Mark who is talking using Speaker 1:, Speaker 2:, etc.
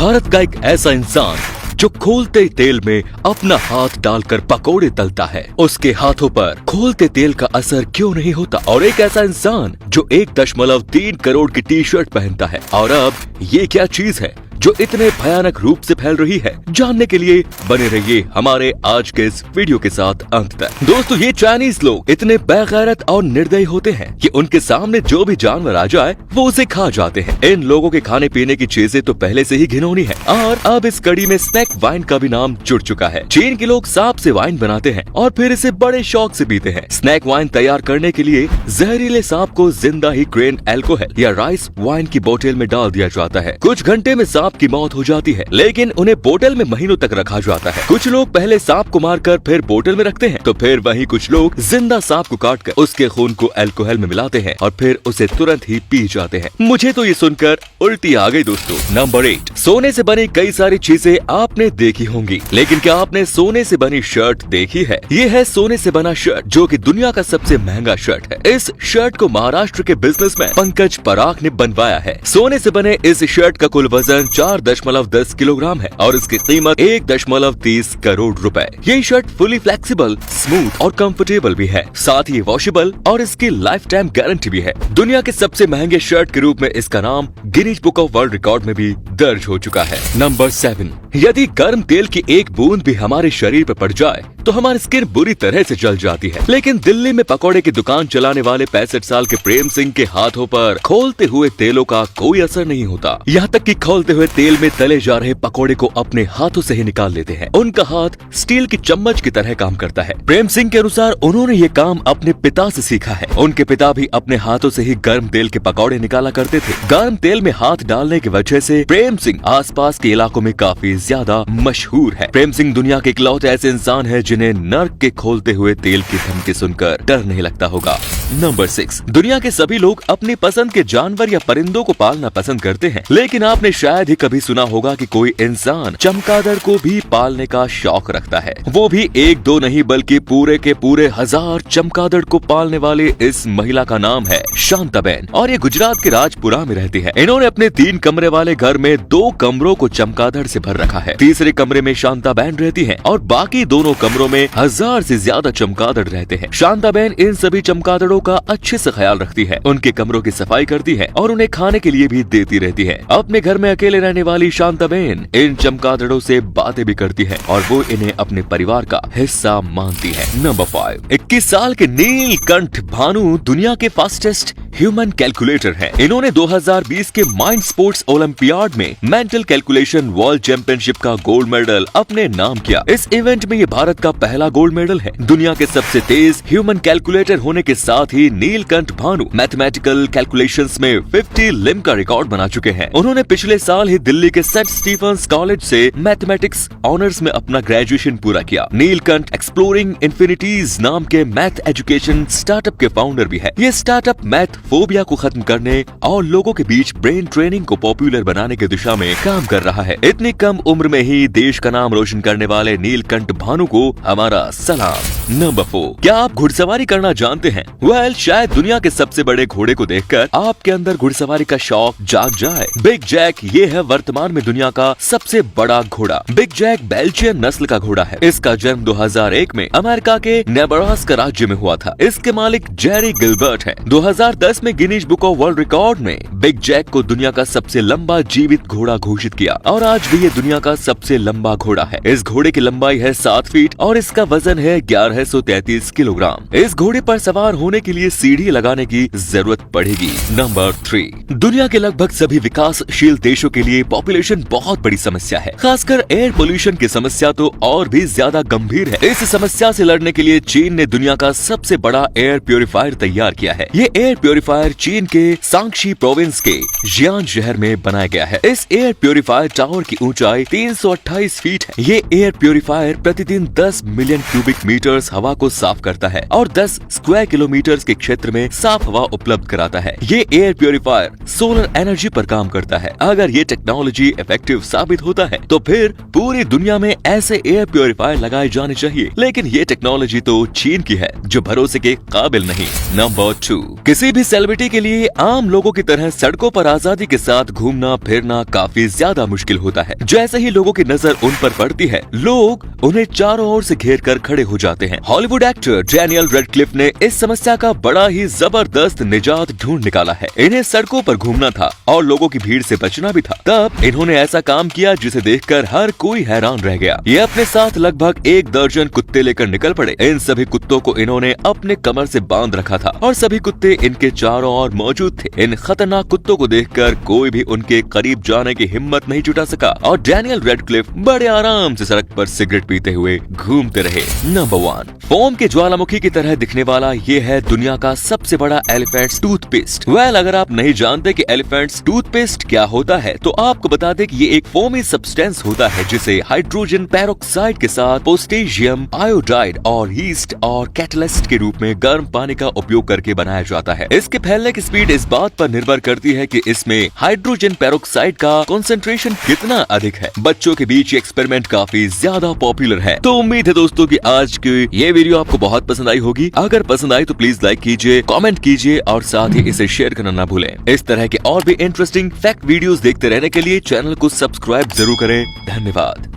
Speaker 1: भारत का एक ऐसा इंसान जो खोलते तेल में अपना हाथ डालकर पकोड़े तलता है, उसके हाथों पर खोलते तेल का असर क्यों नहीं होता। और एक ऐसा इंसान जो 1.3 करोड़ की टी शर्ट पहनता है। और अब ये क्या चीज है जो इतने भयानक रूप से फैल रही है, जानने के लिए बने रहिए हमारे आज के इस वीडियो के साथ अंत तक। दोस्तों, ये चाइनीज लोग इतने बेगैरत और निर्दयी होते हैं कि उनके सामने जो भी जानवर आ जाए वो उसे खा जाते हैं। इन लोगों के खाने पीने की चीजें तो पहले से ही घिनौनी है और अब इस कड़ी में स्नैक वाइन का भी नाम जुड़ चुका है। चीन के लोग सांप से वाइन बनाते हैं और फिर इसे बड़े शौक से पीते हैं। स्नैक वाइन तैयार करने के लिए जहरीले सांप को जिंदा ही ग्रेन अल्कोहल या राइस वाइन की बोतल में डाल दिया जाता है। कुछ घंटे में सांप की मौत हो जाती है, लेकिन उन्हें बोतल में महीनों तक रखा जाता है। कुछ लोग पहले सांप को मारकर फिर बोतल में रखते हैं, तो फिर वहीं कुछ लोग जिंदा सांप को काटकर उसके खून को अल्कोहल में मिलाते हैं और फिर उसे तुरंत ही पी जाते हैं। मुझे तो ये सुनकर उल्टी आ गई। दोस्तों, नंबर 8, सोने से बनी कई सारी चीजें आपने देखी होंगी, लेकिन क्या आपने सोने से बनी शर्ट देखी है? ये है सोने से बना शर्ट, जो कि दुनिया का सबसे महंगा शर्ट है। इस शर्ट को महाराष्ट्र के बिजनेसमैन पंकज पराग ने बनवाया है। सोने से बने इस शर्ट का कुल वजन 4.10 किलोग्राम है और इसकी कीमत 1.30 करोड़ रुपए। ये शर्ट फुली फ्लेक्सिबल, स्मूथ और कंफर्टेबल भी है, साथ ही वॉशेबल और इसकी लाइफ टाइम गारंटी भी है। दुनिया के सबसे महंगे शर्ट के रूप में इसका नाम Guinness book of world record में भी दर्ज हो चुका है। नंबर 7, यदि गर्म तेल की एक बूंद भी हमारे शरीर पर पड़ जाए तो हमारी स्किन बुरी तरह से जल जाती है, लेकिन दिल्ली में पकौड़े की दुकान चलाने वाले 65 साल के प्रेम सिंह के हाथों पर खोलते हुए तेलों का कोई असर नहीं होता। यहाँ तक कि खोलते हुए तेल में तले जा रहे पकौड़े को अपने हाथों से ही निकाल लेते हैं। उनका हाथ स्टील की चम्मच की तरह काम करता है। प्रेम सिंह के अनुसार उन्होंने ये काम अपने पिता से सीखा है। उनके पिता भी अपने हाथों से ही गर्म तेल के पकौड़े निकाला करते थे। गर्म तेल में हाथ डालने की वजह से प्रेम सिंह आसपास के इलाकों में काफी ज्यादा मशहूर है। प्रेम सिंह दुनिया के इकलौते ऐसे इंसान है जिन्हें नर्क के खोलते हुए तेल की धमकी सुनकर डर नहीं लगता होगा। नंबर 6, दुनिया के सभी लोग अपनी पसंद के जानवर या परिंदों को पालना पसंद करते हैं, लेकिन आपने शायद ही कभी सुना होगा कि कोई इंसान चमगादड़ को भी पालने का शौक रखता है। वो भी 1-2 नहीं बल्कि पूरे के पूरे 1000 चमगादड़ को पालने वाले इस महिला का नाम है शांताबेन और ये गुजरात के राजपुरा में रहती है। इन्होंने अपने 3 कमरे वाले घर में 2 कमरों को चमगादड़ से भर रखा है। तीसरे कमरे में शांताबेन रहती है और बाकी दोनों कमरों में 1000 से ज्यादा चमगादड़ रहते हैं। शांताबेन इन सभी चमगादड़ों का अच्छे से ख्याल रखती है, उनके कमरों की सफाई करती है और उन्हें खाने के लिए भी देती रहती है। अपने घर में अकेले रहने वाली शांताबेन इन चमगादड़ों से बातें भी करती है और वो इन्हें अपने परिवार का हिस्सा मानती है। नंबर 5, 21 साल के नीलकंठ भानु दुनिया के फास्टेस्ट ह्यूमन कैलकुलेटर हैं। इन्होंने 2020 के माइंड स्पोर्ट्स ओलंपियाड में मेंटल कैलकुलेशन वर्ल्ड चैंपियनशिप का गोल्ड मेडल अपने नाम किया। इस इवेंट में ये भारत का पहला गोल्ड मेडल है। दुनिया के सबसे तेज ह्यूमन कैलकुलेटर होने के साथ ही नीलकंठ भानु मैथमेटिकल कैलकुलेशंस में 50 लिम का रिकॉर्ड बना चुके हैं। उन्होंने पिछले साल ही दिल्ली के सेंट स्टीफेंस कॉलेज से मैथमेटिक्स ऑनर्स में अपना ग्रेजुएशन पूरा किया। नीलकंठ एक्सप्लोरिंग इन्फिनिटीज नाम के मैथ एजुकेशन स्टार्टअप के फाउंडर भी है। ये स्टार्टअप मैथ फोबिया को खत्म करने और लोगों के बीच ब्रेन ट्रेनिंग को पॉपुलर बनाने की दिशा में काम कर रहा है। इतनी कम उम्र में ही देश का नाम रोशन करने वाले नीलकंठ भानु को हमारा सलाम। नंबर 4, क्या आप घुड़सवारी करना जानते हैं? शायद दुनिया के सबसे बड़े घोड़े को देखकर आपके अंदर घुड़सवारी का शौक जाग जाए। बिग जैक ये है वर्तमान में दुनिया का सबसे बड़ा घोड़ा। बिग जैक बेल्जियन नस्ल का घोड़ा है। इसका जन्म 2001 में अमेरिका के नेब्रास्का राज्य में हुआ था। इसके मालिक जेरी गिलबर्ट हैं। 2010 में Guinness book of world record में बिग जैक को दुनिया का सबसे लंबा जीवित घोड़ा घोषित किया और आज भी ये दुनिया का सबसे लंबा घोड़ा है। इस घोड़े की लंबाई है 7 फीट और इसका वजन है 1133 किलोग्राम। इस घोड़े पर सवार होने के लिए सीढ़ी लगाने की जरूरत पड़ेगी। नंबर 3, दुनिया के लगभग सभी विकासशील देशों के लिए पॉपुलेशन बहुत बड़ी समस्या है। खासकर एयर पोल्यूशन की समस्या तो और भी ज्यादा गंभीर है। इस समस्या से लड़ने के लिए चीन ने दुनिया का सबसे बड़ा एयर प्योरीफायर तैयार किया है। ये एयर प्योरीफायर चीन के सांगशी प्रोविंस के जियान शहर में बनाया गया है। इस एयर प्योरीफायर टावर की ऊंचाई 328 फीट है। ये एयर प्योरीफायर प्रतिदिन 10 मिलियन क्यूबिक मीटर्स हवा को साफ करता है और 10 स्क्वायर किलोमीटर के क्षेत्र में साफ हवा उपलब्ध कराता है। ये एयर प्योरीफायर सोलर एनर्जी पर काम करता है। अगर ये टेक्नोलॉजी इफेक्टिव साबित होता है तो फिर पूरी दुनिया में ऐसे एयर प्योरीफायर लगाए जाने चाहिए, लेकिन ये टेक्नोलॉजी तो चीन की है जो भरोसे के काबिल नहीं। नंबर 2, किसी भी सेलिब्रिटी के लिए आम लोगों की तरह सड़कों पर आजादी के साथ घूमना फिरना काफी ज्यादा मुश्किल होता है। जैसे ही लोगों की नजर उन पर पड़ती है, लोग उन्हें चारों ओर से घेर कर खड़े हो जाते हैं। हॉलीवुड एक्टर डैनियल रेडक्लिफ ने इस समस्या का बड़ा ही जबरदस्त निजात ढूंढ निकाला है। इन्हें सड़कों पर घूमना था और लोगों की भीड़ से बचना भी था। तब इन्होंने ऐसा काम किया जिसे देखकर हर कोई हैरान रह गया। ये अपने साथ लगभग 1 दर्जन कुत्ते लेकर निकल पड़े। इन सभी कुत्तों को इन्होंने अपने कमर से बांध रखा था और सभी कुत्ते इनके चारों ओर मौजूद थे। इन खतरनाक कुत्तों को देखकर कोई भी उनके करीब जाने की हिम्मत नहीं जुटा सका और डैनियल रेडक्लिफ बड़े आराम से सड़क पर सिगरेट पीते हुए घूमते रहे। नंबर 1, फोम के ज्वालामुखी की तरह दिखने वाला ये है दुनिया का सबसे बड़ा एलिफेंट्स टूथपेस्ट। अगर आप नहीं जानते कि एलिफेंट्स टूथपेस्ट क्या होता है तो आपको बता दें कि ये एक फोमी सब्सटेंस होता है जिसे हाइड्रोजन पेरोक्साइड के साथ पोटेशियम आयोडाइड और यीस्ट और कैटलिस्ट के रूप में गर्म पानी का उपयोग करके बनाया जाता है। इसके फैलने की स्पीड इस बात पर निर्भर करती है कि इसमें हाइड्रोजन पेरोक्साइड का कंसंट्रेशन कितना अधिक है। बच्चों के बीच ये एक्सपेरिमेंट काफी ज्यादा पॉपुलर है। तो उम्मीद है दोस्तों कि आज की ये वीडियो आपको बहुत पसंद आई होगी। अगर पसंद आई तो प्लीज लाइक कीजिए, कमेंट कीजिए और साथ ही इसे शेयर करना ना भूलें। इस तरह के और भी इंटरेस्टिंग फैक्ट वीडियोस देखते रहने के लिए चैनल को सब्सक्राइब जरूर करें। धन्यवाद।